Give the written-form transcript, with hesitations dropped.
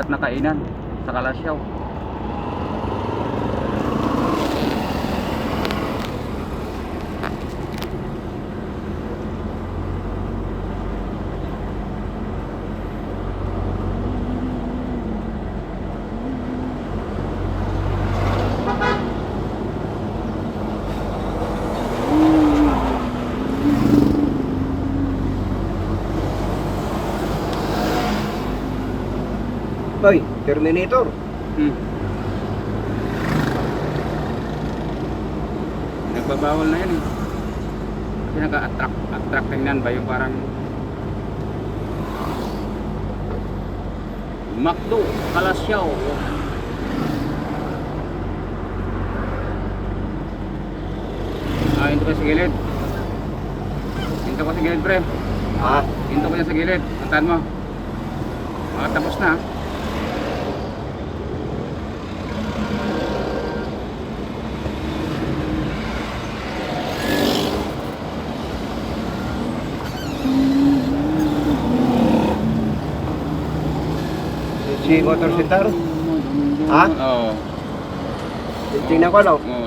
na kainan sa Kalasyaw. Hoy, Terminator. Nagbabawal na yan eh. Kasi naka-attract tingnan ba yung parang McDo, Kalasyaw. Hinto ko sa gilid. Hinto ko sa gilid, pre. Ha? Hinto ko yan sa gilid. Antahan mo. Tapos na. Si Motor Center? Ha? Oo. Tingnan ko, no? Oo.